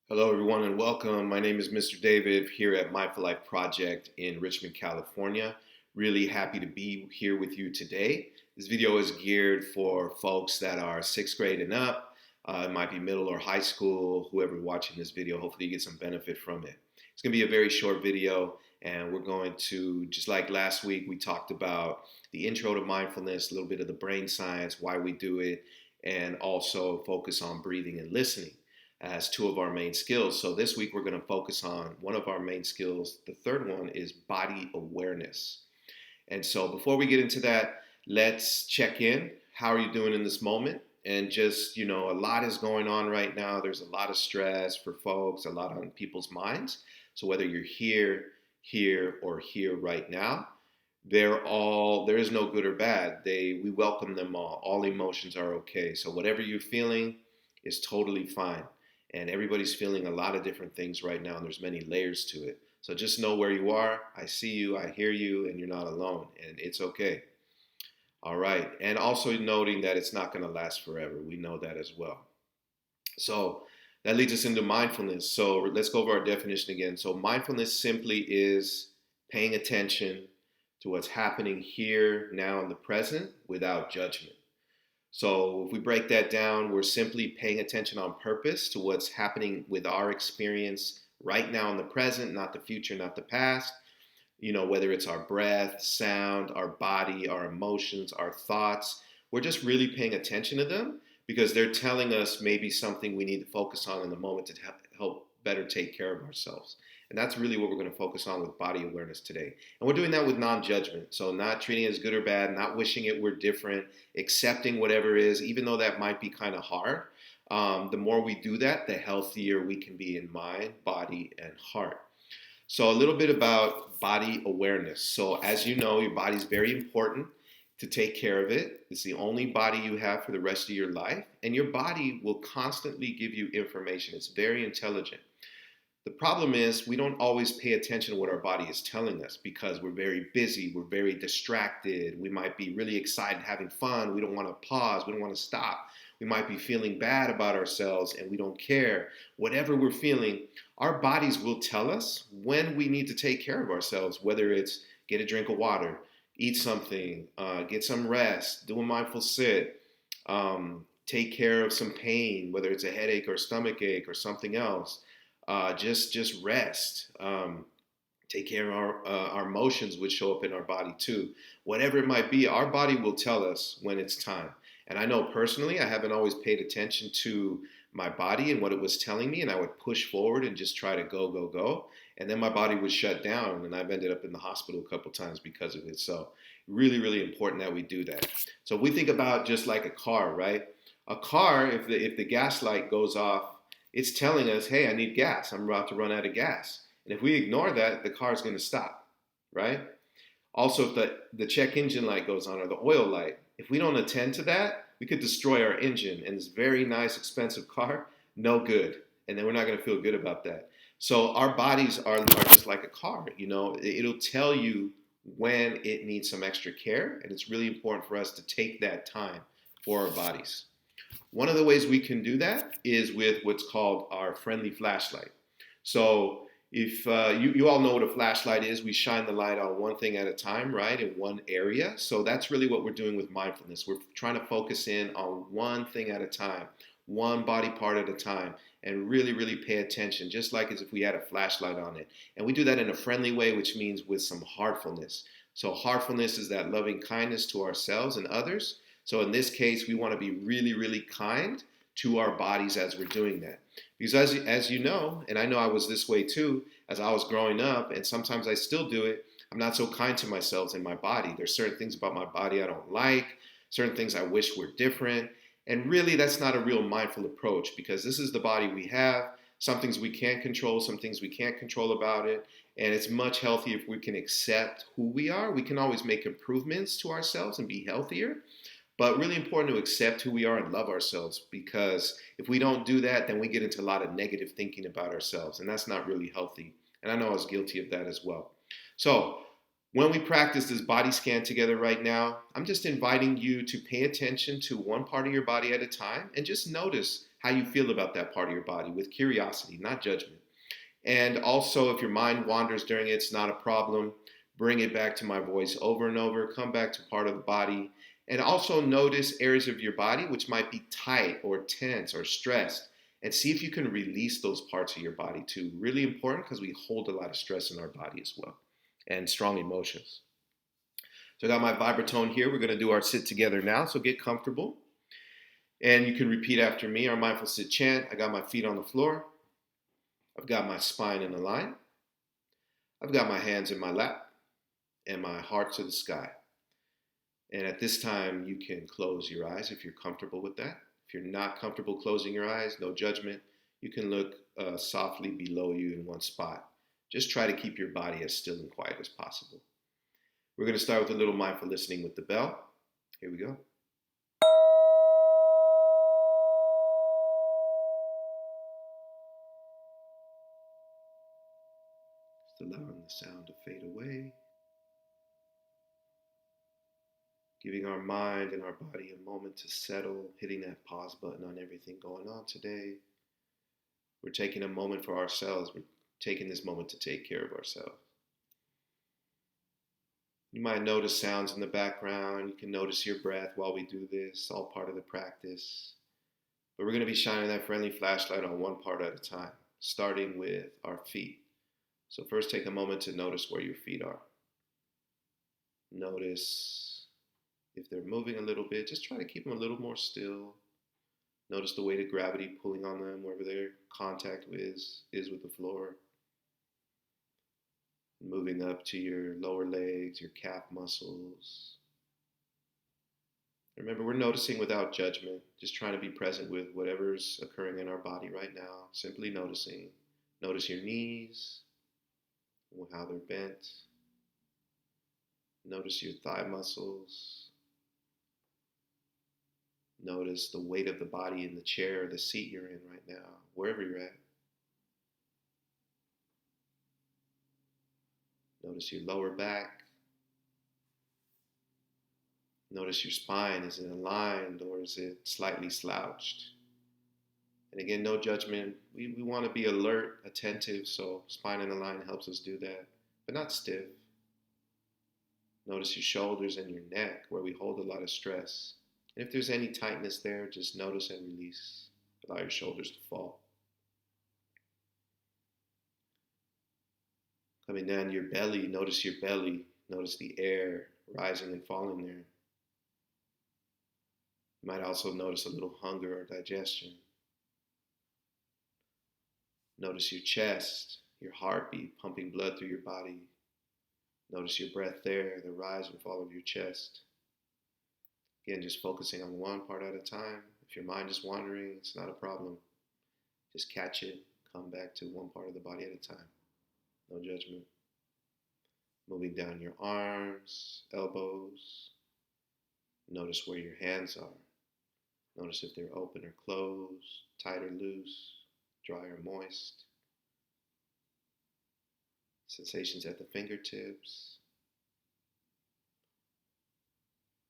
Hello, everyone, and welcome. My name is Mr. David here at Mindful Life Project in Richmond, California. Really happy to be here with you today. This video is geared for folks that are sixth grade and up. It might be middle or high school, whoever watching this video. Hopefully you get some benefit from it. It's going to be a very short video, and we're going to, just like last week, we talked about the intro to mindfulness, a little bit of the brain science, why we do it, and also focus on breathing and listening as two of our main skills. So this week we're going to focus on one of our main skills. The third one is body awareness. And so before we get into that, let's check in. How are you doing in this moment? And just, a lot is going on right now. There's a lot of stress for folks, a lot on people's minds. So whether you're here, or here right now, there is no good or bad. We welcome them all. All emotions are okay. So whatever you're feeling is totally fine. And everybody's feeling a lot of different things right now, and there's many layers to it. So just know where you are. I see you, I hear you, and you're not alone, and it's okay. All right. And also noting that it's not going to last forever. We know that as well. So that leads us into mindfulness. So let's go over our definition again. So mindfulness simply is paying attention to what's happening here, now, in the present without judgment. So if we break that down, we're simply paying attention on purpose to what's happening with our experience right now in the present, not the future, not the past. Whether it's our breath, sound, our body, our emotions, our thoughts, we're just really paying attention to them because they're telling us maybe something we need to focus on in the moment to help better take care of ourselves. And that's really what we're going to focus on with body awareness today. And we're doing that with non-judgment. So not treating it as good or bad, not wishing it were different, accepting whatever is, even though that might be kind of hard. The more we do that, the healthier we can be in mind, body, and heart. So a little bit about body awareness. So as you know, your body is very important to take care of it. It's the only body you have for the rest of your life. And your body will constantly give you information. It's very intelligent. The problem is we don't always pay attention to what our body is telling us because we're very busy, we're very distracted, we might be really excited, having fun, we don't want to pause, we don't want to stop. We might be feeling bad about ourselves and we don't care. Whatever we're feeling, our bodies will tell us when we need to take care of ourselves, whether it's get a drink of water, eat something, get some rest, do a mindful sit, take care of some pain, whether it's a headache or stomach ache or something else. Just rest. Take care of our emotions, which show up in our body too. Whatever it might be, our body will tell us when it's time. And I know personally, I haven't always paid attention to my body and what it was telling me, and I would push forward and just try to go, go, go. And then my body would shut down, and I've ended up in the hospital a couple times because of it. So really, really important that we do that. So we think about just like a car, right? A car, if the gas light goes off, it's telling us, hey, I need gas. I'm about to run out of gas. And if we ignore that, the car's going to stop, right? Also, if the check engine light goes on or the oil light, if we don't attend to that, we could destroy our engine. And this very nice, expensive car, no good. And then we're not going to feel good about that. So our bodies are just like a car. It'll tell you when it needs some extra care. And it's really important for us to take that time for our bodies. One of the ways we can do that is with what's called our friendly flashlight. So if you all know what a flashlight is, we shine the light on one thing at a time, right, in one area. So that's really what we're doing with mindfulness. We're trying to focus in on one thing at a time, one body part at a time, and really, really pay attention, just like as if we had a flashlight on it. And we do that in a friendly way, which means with some heartfulness. So heartfulness is that loving kindness to ourselves and others. So in this case, we want to be really, really kind to our bodies as we're doing that. Because as you know, and I know I was this way too, as I was growing up, and sometimes I still do it, I'm not so kind to myself and my body. There's certain things about my body I don't like, certain things I wish were different. And really, that's not a real mindful approach because this is the body we have. Some things we can control, some things we can't control about it. And it's much healthier if we can accept who we are. We can always make improvements to ourselves and be healthier. But really important to accept who we are and love ourselves because if we don't do that, then we get into a lot of negative thinking about ourselves. And that's not really healthy. And I know I was guilty of that as well. So when we practice this body scan together right now, I'm just inviting you to pay attention to one part of your body at a time and just notice how you feel about that part of your body with curiosity, not judgment. And also, if your mind wanders during it, it's not a problem. Bring it back to my voice over and over. Come back to part of the body. And also notice areas of your body which might be tight or tense or stressed. And see if you can release those parts of your body too. Really important because we hold a lot of stress in our body as well and strong emotions. So I got my vibratone here. We're going to do our sit together now. So get comfortable. And you can repeat after me our mindful sit chant. I got my feet on the floor. I've got my spine in a line. I've got my hands in my lap and my heart to the sky. And at this time, you can close your eyes if you're comfortable with that. If you're not comfortable closing your eyes, no judgment. You can look softly below you in one spot. Just try to keep your body as still and quiet as possible. We're going to start with a little mindful listening with the bell. Here we go. Just allowing the sound to fade away. Giving our mind and our body a moment to settle, hitting that pause button on everything going on today. We're taking a moment for ourselves. We're taking this moment to take care of ourselves. You might notice sounds in the background. You can notice your breath while we do this, all part of the practice. But we're going to be shining that friendly flashlight on one part at a time, starting with our feet. So first take a moment to notice where your feet are. Notice if they're moving a little bit, just try to keep them a little more still. Notice the weight of gravity pulling on them wherever their contact is with the floor. Moving up to your lower legs, your calf muscles. Remember, we're noticing without judgment, just trying to be present with whatever's occurring in our body right now. Simply noticing. Notice your knees, how they're bent. Notice your thigh muscles. Notice the weight of the body in the chair or the seat you're in right now, wherever you're at. Notice your lower back. Notice your spine. Is it aligned or is it slightly slouched? And again, no judgment. We want to be alert, attentive, so spine in a line helps us do that, but not stiff. Notice your shoulders and your neck where we hold a lot of stress. And if there's any tightness there, just notice and release. Allow your shoulders to fall. Coming down your belly, notice your belly. Notice the air rising and falling there. You might also notice a little hunger or digestion. Notice your chest, your heartbeat pumping blood through your body. Notice your breath there, the rise and fall of your chest. Again, just focusing on one part at a time. If your mind is wandering, it's not a problem. Just catch it, come back to one part of the body at a time. No judgment. Moving down your arms, elbows. Notice where your hands are. Notice if they're open or closed, tight or loose, dry or moist. Sensations at the fingertips.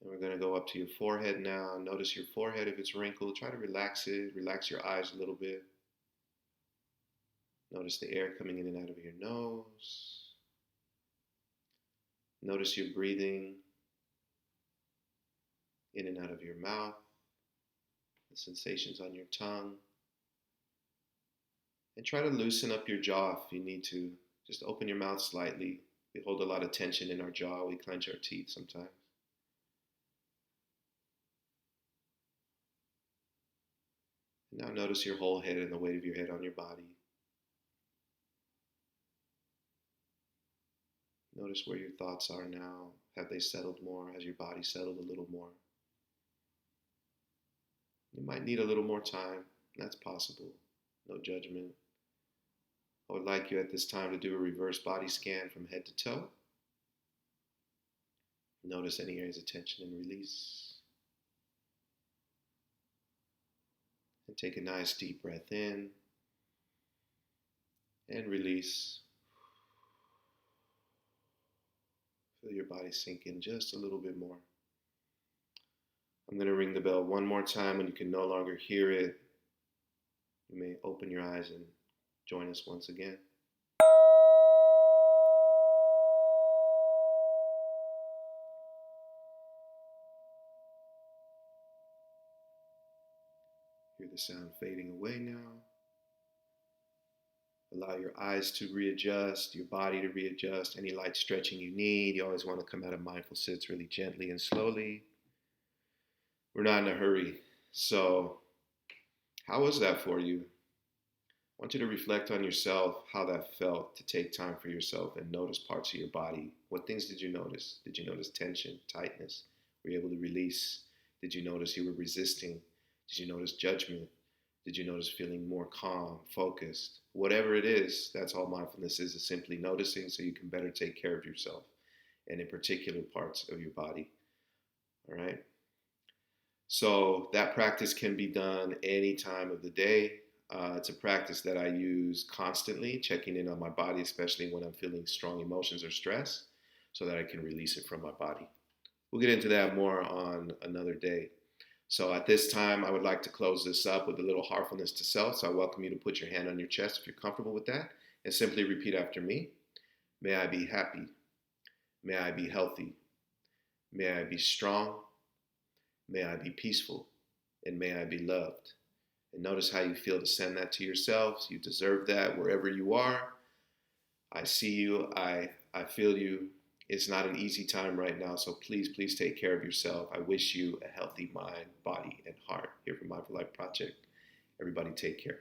And we're going to go up to your forehead now. Notice your forehead if it's wrinkled. Try to relax it. Relax your eyes a little bit. Notice the air coming in and out of your nose. Notice your breathing in and out of your mouth. The sensations on your tongue. And try to loosen up your jaw if you need to. Just open your mouth slightly. We hold a lot of tension in our jaw. We clench our teeth sometimes. Now notice your whole head and the weight of your head on your body. Notice where your thoughts are now. Have they settled more? Has your body settled a little more? You might need a little more time. That's possible. No judgment. I would like you at this time to do a reverse body scan from head to toe. Notice any areas of tension and release. And take a nice deep breath in and release. Feel your body sink in just a little bit more. I'm going to ring the bell one more time and you can no longer hear it. You may open your eyes and join us once again. Hear the sound fading away now. Allow your eyes to readjust, your body to readjust, any light stretching you need. You always want to come out of mindful sits really gently and slowly. We're not in a hurry. So, how was that for you? I want you to reflect on yourself, how that felt to take time for yourself and notice parts of your body. What things did you notice? Did you notice tension, tightness? Were you able to release? Did you notice you were resisting? Did you notice judgment? Did you notice feeling more calm, focused? Whatever it is, that's all mindfulness is simply noticing so you can better take care of yourself and in particular parts of your body. All right? So that practice can be done any time of the day. It's a practice that I use constantly, checking in on my body, especially when I'm feeling strong emotions or stress, so that I can release it from my body. We'll get into that more on another day. So at this time, I would like to close this up with a little heartfulness to self. So I welcome you to put your hand on your chest if you're comfortable with that, and simply repeat after me. May I be happy. May I be healthy. May I be strong. May I be peaceful. And may I be loved. And notice how you feel to send that to yourselves. You deserve that wherever you are. I see you. I feel you. It's not an easy time right now, so please, please take care of yourself. I wish you a healthy mind, body, and heart here from Mindful Life Project. Everybody take care.